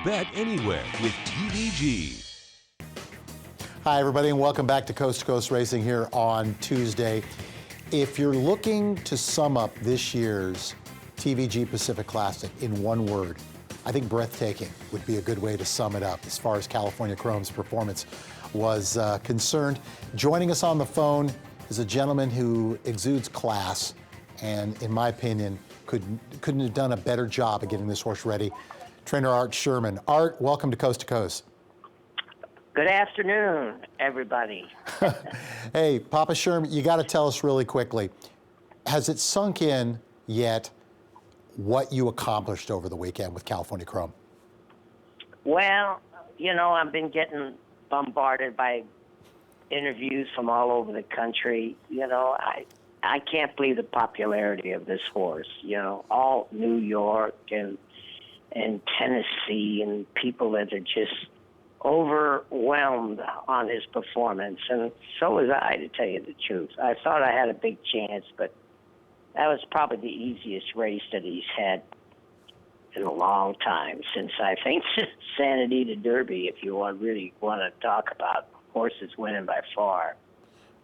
Bet anywhere with TVG. Hi, everybody, and welcome back to Coast to Coast Racing here on Tuesday. If you're looking to sum up this year's TVG Pacific Classic in one word, I think breathtaking would be a good way to sum it up as far as California Chrome's performance was concerned. Joining us on the phone is a gentleman who exudes class and, in my opinion, couldn't have done a better job of getting this horse ready. Trainer Art Sherman. Art, welcome to Coast to Coast. Good afternoon, everybody. Hey, Papa Sherman, you got to tell us really quickly, has it sunk in yet what you accomplished over the weekend with California Chrome? Well, you know, I've been getting bombarded by interviews from all over the country. You know, I can't believe the popularity of this horse. You know, all New York and Tennessee, and people that are just overwhelmed on his performance, and so was I, to tell you the truth. I thought I had a big chance, but that was probably the easiest race that he's had in a long time, since I think Santa Anita Derby, if you really want to talk about horses winning by far.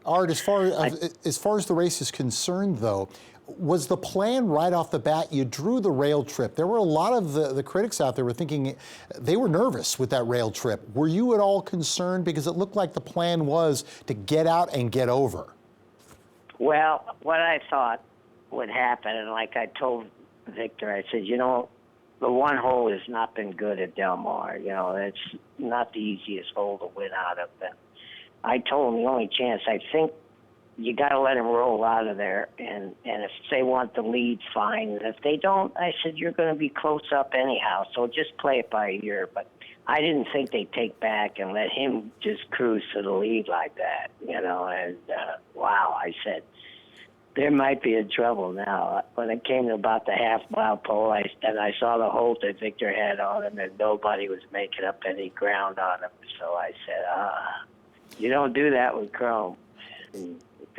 Art, as far as the race is concerned, though, was the plan right off the bat? You drew the rail trip. There were a lot of the critics out there were thinking they were nervous with that rail trip. Were you at all concerned? Because it looked like the plan was to get out and get over. Well, what I thought would happen, and like I told Victor, I said, you know, the one hole has not been good at Del Mar. You know, it's not the easiest hole to win out of. And I told him the only chance, I think, you got to let him roll out of there, and if they want the lead, fine. And if they don't, I said, you're going to be close up anyhow, so just play it by ear. But I didn't think they'd take back and let him just cruise to the lead like that, you know. And, wow, I said, there might be in trouble now. When it came to about the half-mile pole, I saw the hold that Victor had on him, and nobody was making up any ground on him. So I said, you don't do that with Chrome.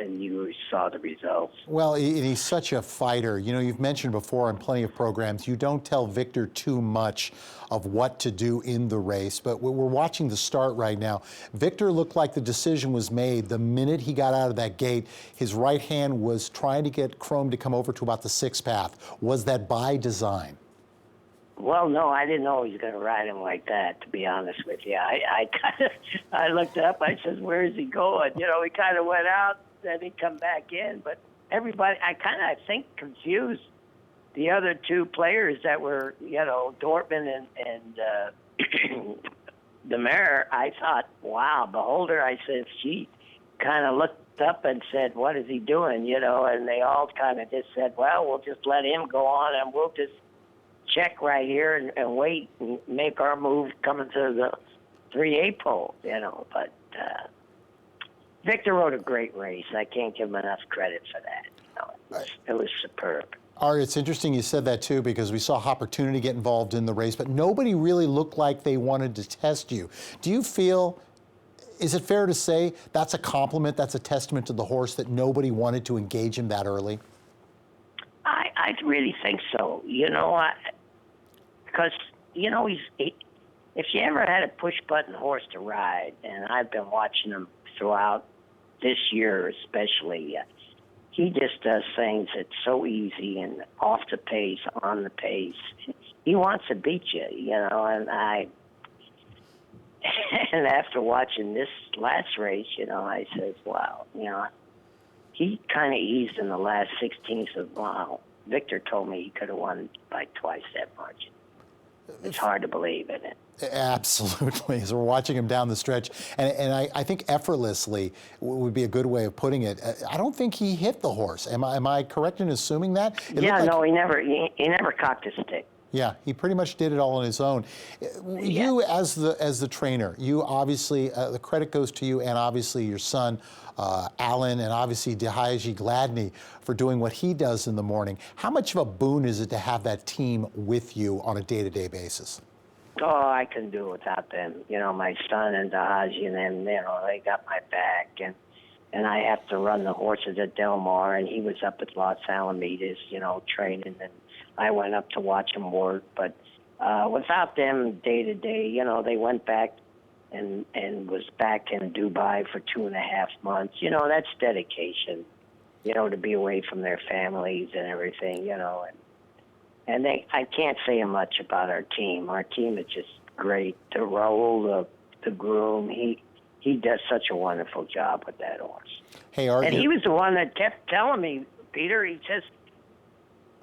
And you saw the results. Well, he's such a fighter. You know, you've mentioned before on plenty of programs, you don't tell Victor too much of what to do in the race, but we're watching the start right now. Victor looked like the decision was made the minute he got out of that gate. His right hand was trying to get Chrome to come over to about the sixth path. Was that by design? Well, no, I didn't know he was going to ride him like that, to be honest with you. I looked up, I said, where is he going? You know, he kind of went out, then he come back in. But everybody, I think, confused the other two players that were, you know, Dortmund and the Mare. I thought, wow, Beholder, I said, she kind of looked up and said, what is he doing, you know? And they all kind of just said, well, we'll just let him go on and we'll just check right here and wait and make our move coming to the 3A pole, you know. But Victor rode a great race. I can't give him enough credit for that. You know, it was superb. Art, it's interesting you said that too, because we saw Opportunity get involved in the race, but nobody really looked like they wanted to test you. Do you feel, is it fair to say that's a compliment, that's a testament to the horse that nobody wanted to engage him that early? I really think so. You know, because, you know, if you ever had a push-button horse to ride, and I've been watching him throughout this year especially, he just does things that's so easy and off the pace, on the pace. He wants to beat you, you know, and and after watching this last race, you know, I said, wow, you know, he kind of eased in the last 16th of a mile. Victor told me he could have won by twice that margin. It's hard to believe, isn't it? Absolutely, as we're watching him down the stretch. And I think effortlessly would be a good way of putting it. I don't think he hit the horse. Am I correct in assuming that? Yeah, no, he never cocked his stick. Yeah, he pretty much did it all on his own. You, as the trainer, you obviously, the credit goes to you and obviously your son, Alan, and obviously Dehaji Gladney for doing what he does in the morning. How much of a boon is it to have that team with you on a day-to-day basis? Oh, I couldn't do it without them. You know, my son and Dehaji and them, you know, they got my back. And I have to run the horses at Del Mar, and he was up at Los Alamitos, you know, training, and I went up to watch him work. But without them day to day, they went back and was back in Dubai for 2.5 months. That's dedication, to be away from their families and everything, and I can't say much about our team. Our team is just great. Raul, the groom, he does such a wonderful job with that horse. Hey, Art, And he was the one that kept telling me, Peter, he says,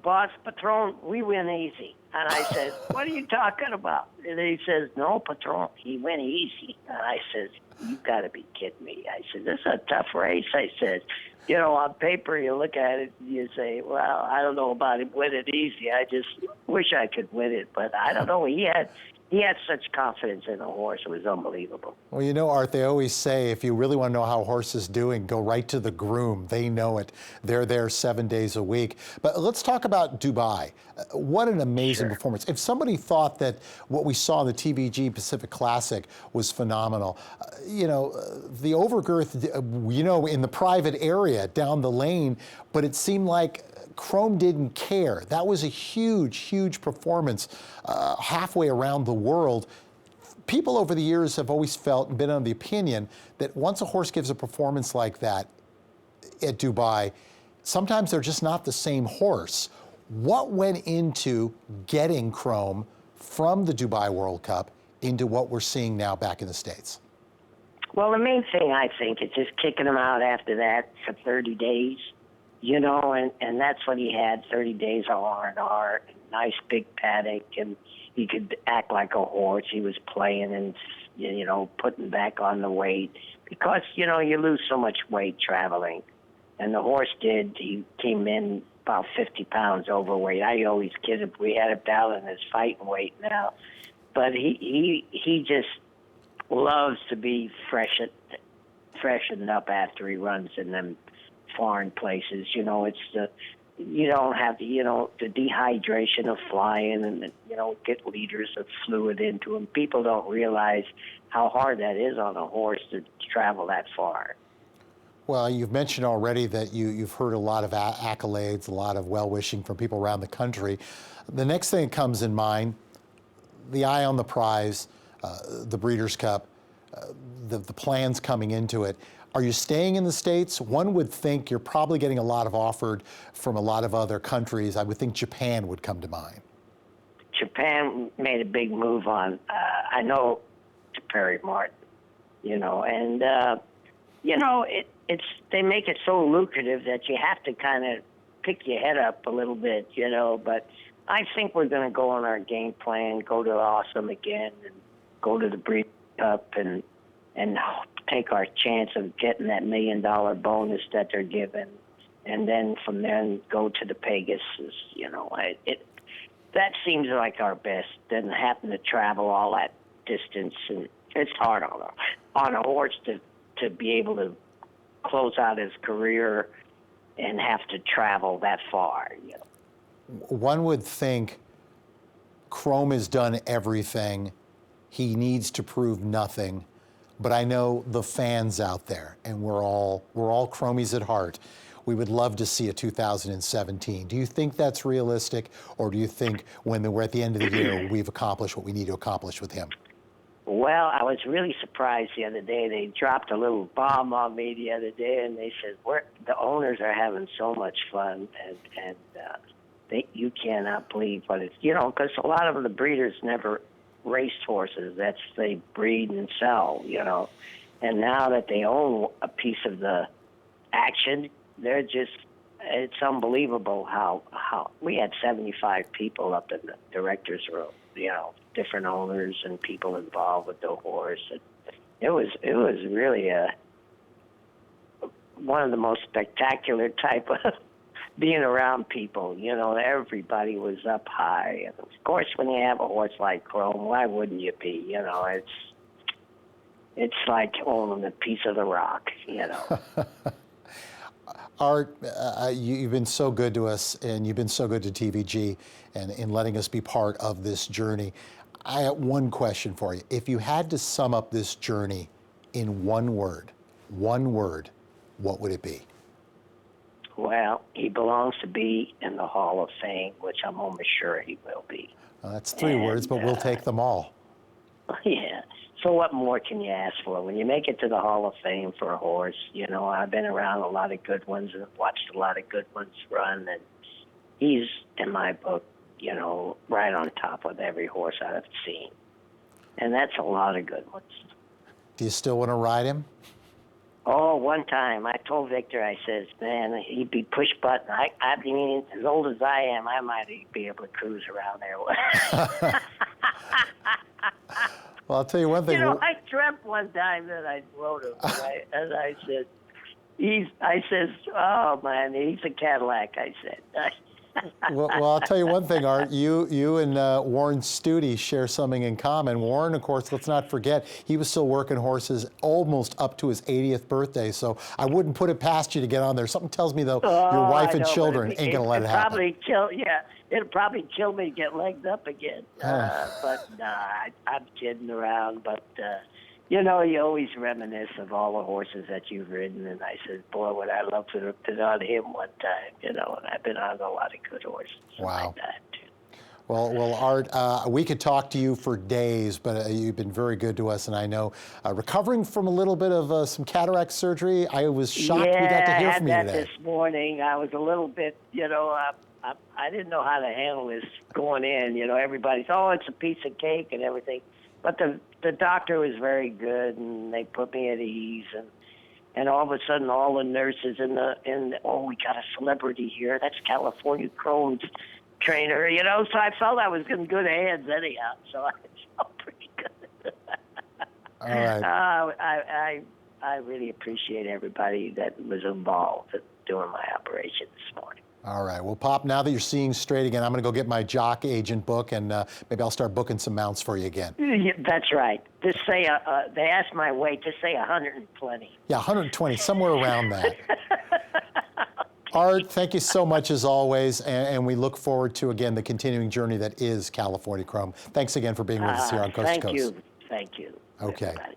Boss Patron, we win easy. And I said, what are you talking about? And he says, no, Patron, he went easy. And I said, you got to be kidding me. I said, this is a tough race. I said, on paper, you look at it, you say, well, I don't know about it winning easy. I just wish I could win it. But I don't know. He had such confidence in the horse. It was unbelievable. Well, Art, they always say if you really want to know how a horse is doing, go right to the groom. They know it. They're there 7 days a week. But let's talk about Dubai. What an amazing performance. If somebody thought that what we saw in the TVG Pacific Classic was phenomenal, the overgirth, in the private area down the lane, but it seemed like Chrome didn't care. That was a huge, huge performance halfway around the world. People over the years have always felt and been of the opinion that once a horse gives a performance like that at Dubai, sometimes they're just not the same horse. What went into getting Chrome from the Dubai World Cup into what we're seeing now back in the States? Well, the main thing, I think, is just kicking him out after that for 30 days. And that's what he had, 30 days of R&R, nice big paddock, and he could act like a horse. He was playing and, putting back on the weight because, you lose so much weight traveling. And the horse did. He came in about 50 pounds overweight. I always kid him. We had him down in his fighting weight now. But he just loves to be freshened up after he runs in them foreign places. It's you don't have the dehydration of flying and get liters of fluid into him. People don't realize how hard that is on a horse to travel that far. Well, you've mentioned already that you've heard a lot of accolades, a lot of well-wishing from people around the country. The next thing that comes in mind, the eye on the prize, the Breeders' Cup, the plans coming into it. Are you staying in the States? One would think you're probably getting a lot of offered from a lot of other countries. I would think Japan would come to mind. Japan made a big move on, I know, to Perry Martin, and, they make it so lucrative that you have to kind of pick your head up a little bit, but I think we're going to go on our game plan, go to Awesome again, and go to the Breeders' Cup and take our chance of getting that $1 million bonus that they're giving, and then from there go to the Pegasus. That seems like our best than having to travel all that distance, and it's hard on a horse to be able to close out his career and have to travel that far. One would think Chrome has done everything. He needs to prove nothing. But I know the fans out there, and we're all Chromies at heart. We would love to see a 2017. Do you think that's realistic, or do you think when we're at the end of the year, we've accomplished what we need to accomplish with him? Well, I was really surprised the other day. They dropped a little bomb on me the other day, and they said, the owners are having so much fun, and you cannot believe what it's, because a lot of the breeders never raced horses. They breed and sell, and now that they own a piece of the action, it's unbelievable how we had 75 people up in the director's room, different owners and people involved with the horse. And it was really one of the most spectacular type of being around people. Everybody was up high. And of course, when you have a horse like Chrome, why wouldn't you be? It's like owning a piece of the rock, Art, you've been so good to us, and you've been so good to TVG and in letting us be part of this journey. I have one question for you. If you had to sum up this journey in one word, what would it be? Well, he belongs to be in the Hall of Fame, which I'm almost sure he will be. That's 3 words, but we'll take them all. Yeah. So what more can you ask for? When you make it to the Hall of Fame for a horse, I've been around a lot of good ones and watched a lot of good ones run, and he's, in my book, right on top of every horse I've seen. And that's a lot of good ones. Do you still want to ride him? Oh, one time I told Victor, I says, man, he'd be push button. I mean, as old as I am, I might be able to cruise around there. Well, I'll tell you one thing. I dreamt one time that I rode him, and I said, I says, oh man, he's a Cadillac. I said. Well, I'll tell you one thing, Art. You and Warren Studi share something in common. Warren, of course, let's not forget, he was still working horses almost up to his 80th birthday. So I wouldn't put it past you to get on there. Something tells me, though, your wife and children ain't going to let it happen. It'll probably kill me to get legged up again. But I'm kidding around. But you always reminisce of all the horses that you've ridden. And I said, boy, would I love to have been on him one time, and I've been on a lot of good horses. Wow. Like that, too. Well, Art, we could talk to you for days, but you've been very good to us. And I know recovering from a little bit of some cataract surgery, I was shocked we got to hear from you today. I had that this morning. I was a little bit, I didn't know how to handle this going in. Everybody's, oh, it's a piece of cake and everything. But the doctor was very good, and they put me at ease, and all of a sudden, all the nurses oh, we got a celebrity here. That's California Chrome's trainer, So I felt I was in good hands anyhow. So I felt pretty good. All right. I really appreciate everybody that was involved in doing my operation this morning. All right. Well, Pop, now that you're seeing straight again, I'm going to go get my jock agent book, and maybe I'll start booking some mounts for you again. Yeah, that's right. Just say, they asked my weight, just say 120. Yeah, 120, somewhere around that. Art, thank you so much as always, and we look forward to, again, the continuing journey that is California Chrome. Thanks again for being with us here on Coast to Coast. Thank you. Okay. Everybody.